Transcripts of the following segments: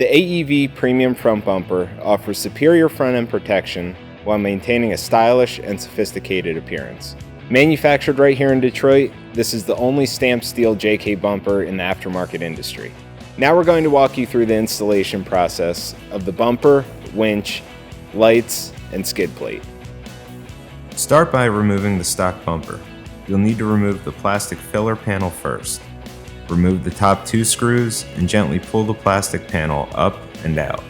The AEV Premium Front Bumper offers superior front-end protection while maintaining a stylish and sophisticated appearance. Manufactured right here in Detroit, this is the only stamped steel JK bumper in the aftermarket industry. Now we're going to walk you through the installation process of the bumper, winch, lights, and skid plate. Start by removing the stock bumper. You'll need to remove the plastic filler panel first. Remove the top 2 screws and gently pull the plastic panel up and out.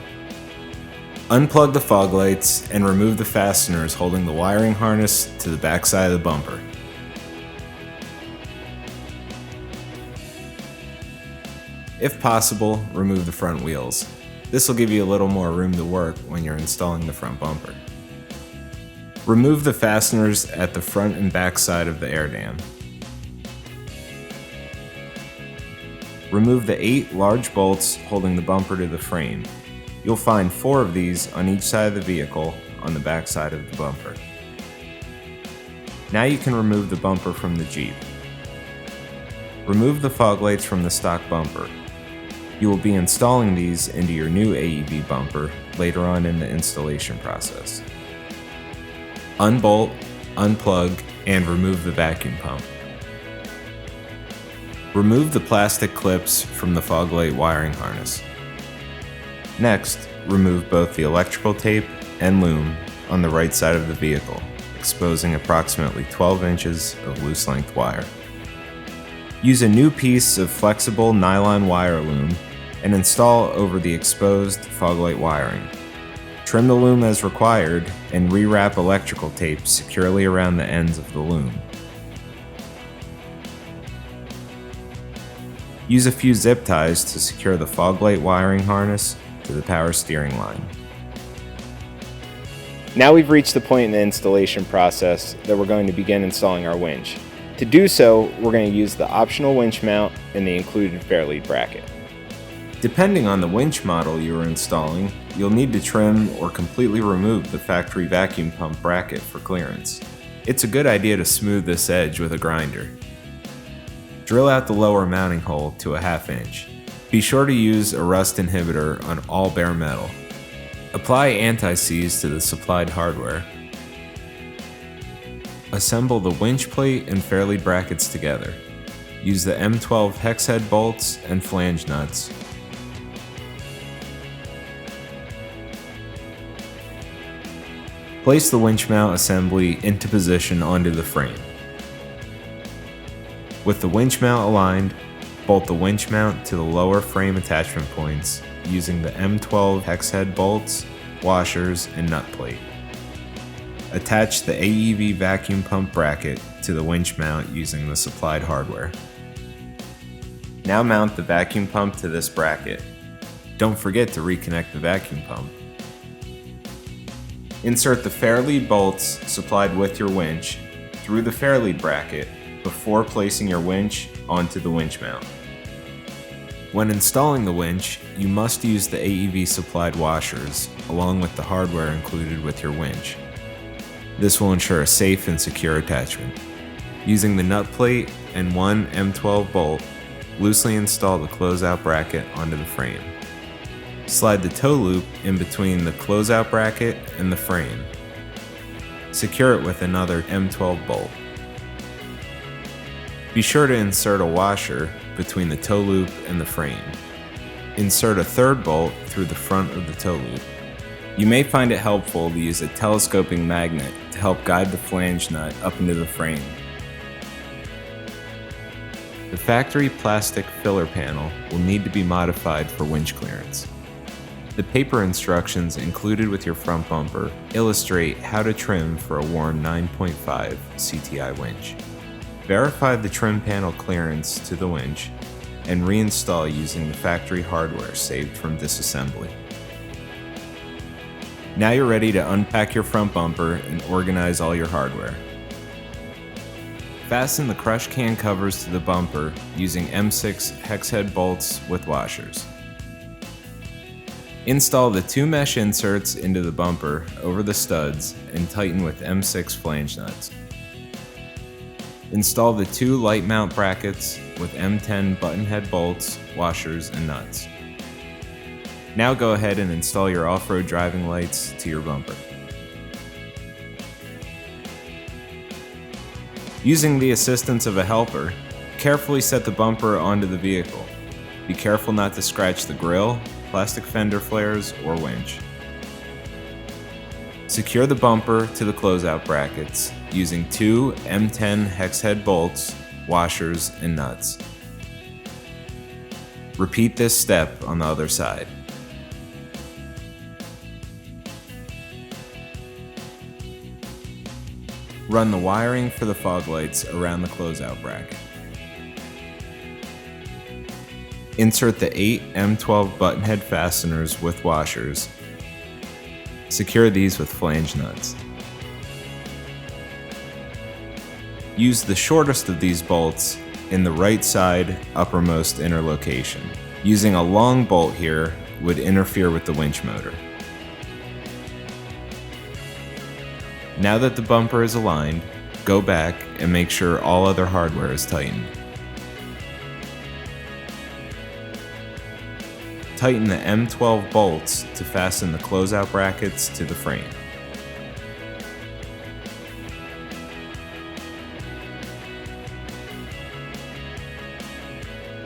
Unplug the fog lights and remove the fasteners holding the wiring harness to the back side of the bumper. If possible, remove the front wheels. This will give you a little more room to work when you're installing the front bumper. Remove the fasteners at the front and back side of the air dam. Remove the 8 large bolts holding the bumper to the frame. You'll find 4 of these on each side of the vehicle on the back side of the bumper. Now you can remove the bumper from the Jeep. Remove the fog lights from the stock bumper. You will be installing these into your new AEV bumper later on in the installation process. Unbolt, unplug, and remove the vacuum pump. Remove the plastic clips from the fog light wiring harness. Next, remove both the electrical tape and loom on the right side of the vehicle, exposing approximately 12 inches of loose length wire. Use a new piece of flexible nylon wire loom and install over the exposed fog light wiring. Trim the loom as required and rewrap electrical tape securely around the ends of the loom. Use a few zip ties to secure the fog light wiring harness to the power steering line. Now we've reached the point in the installation process that we're going to begin installing our winch. To do so, we're going to use the optional winch mount and the included fairlead bracket. Depending on the winch model you are installing, you'll need to trim or completely remove the factory vacuum pump bracket for clearance. It's a good idea to smooth this edge with a grinder. Drill out the lower mounting hole to a 1/2 inch. Be sure to use a rust inhibitor on all bare metal. Apply anti-seize to the supplied hardware. Assemble the winch plate and fairlead brackets together. Use the M12 hex head bolts and flange nuts. Place the winch mount assembly into position onto the frame. With the winch mount aligned, bolt the winch mount to the lower frame attachment points using the M12 hex head bolts, washers, and nut plate. Attach the AEV vacuum pump bracket to the winch mount using the supplied hardware. Now mount the vacuum pump to this bracket. Don't forget to reconnect the vacuum pump. Insert the fairlead bolts supplied with your winch through the fairlead bracket before placing your winch onto the winch mount. When installing the winch, you must use the AEV supplied washers along with the hardware included with your winch. This will ensure a safe and secure attachment. Using the nut plate and one M12 bolt, loosely install the closeout bracket onto the frame. Slide the toe loop in between the closeout bracket and the frame. Secure it with another M12 bolt. Be sure to insert a washer between the toe loop and the frame. Insert a 3rd bolt through the front of the toe loop. You may find it helpful to use a telescoping magnet to help guide the flange nut up into the frame. The factory plastic filler panel will need to be modified for winch clearance. The paper instructions included with your front bumper illustrate how to trim for a worn 9.5 CTI winch. Verify the trim panel clearance to the winch and reinstall using the factory hardware saved from disassembly. Now you're ready to unpack your front bumper and organize all your hardware. Fasten the crush can covers to the bumper using M6 hex head bolts with washers. Install the 2 mesh inserts into the bumper over the studs and tighten with M6 flange nuts. Install the 2 light mount brackets with M10 button head bolts, washers, and nuts. Now go ahead and install your off-road driving lights to your bumper. Using the assistance of a helper, carefully set the bumper onto the vehicle. Be careful not to scratch the grille, plastic fender flares, or winch. Secure the bumper to the closeout brackets using 2 M10 hex head bolts, washers, and nuts. Repeat this step on the other side. Run the wiring for the fog lights around the closeout bracket. Insert the 8 M12 button head fasteners with washers. Secure these with flange nuts. Use the shortest of these bolts in the right side uppermost inner location. Using a long bolt here would interfere with the winch motor. Now that the bumper is aligned, go back and make sure all other hardware is tightened. Tighten the M12 bolts to fasten the closeout brackets to the frame.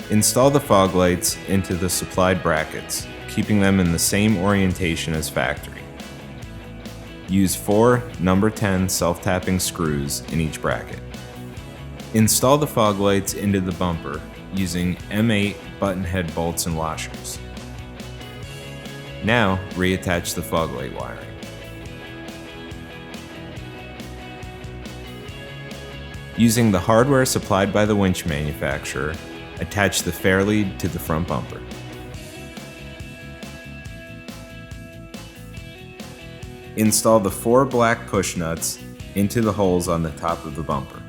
Install the fog lights into the supplied brackets, keeping them in the same orientation as factory. Use 4 number 10 self-tapping screws in each bracket. Install the fog lights into the bumper using M8 button head bolts and washers. Now, reattach the fog light wiring. Using the hardware supplied by the winch manufacturer, attach the fair lead to the front bumper. Install the 4 black push nuts into the holes on the top of the bumper.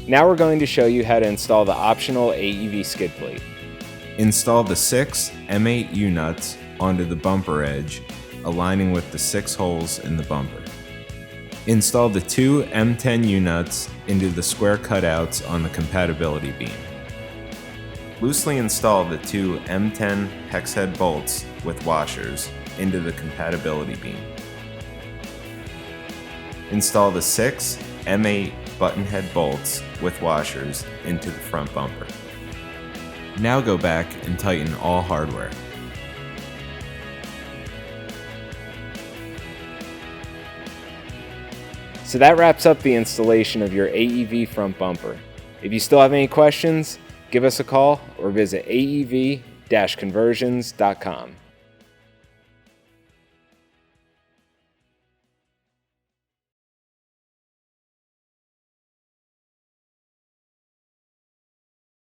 Now we're going to show you how to install the optional AEV skid plate. Install the 6 M8 U-nuts onto the bumper edge, aligning with the 6 holes in the bumper. Install the 2 M10 U-nuts into the square cutouts on the compatibility beam. Loosely install the 2 M10 hex head bolts with washers into the compatibility beam. Install the 6 M8 button head bolts with washers into the front bumper. Now go back and tighten all hardware. So that wraps up the installation of your AEV front bumper. If you still have any questions, give us a call or visit aev-conversions.com.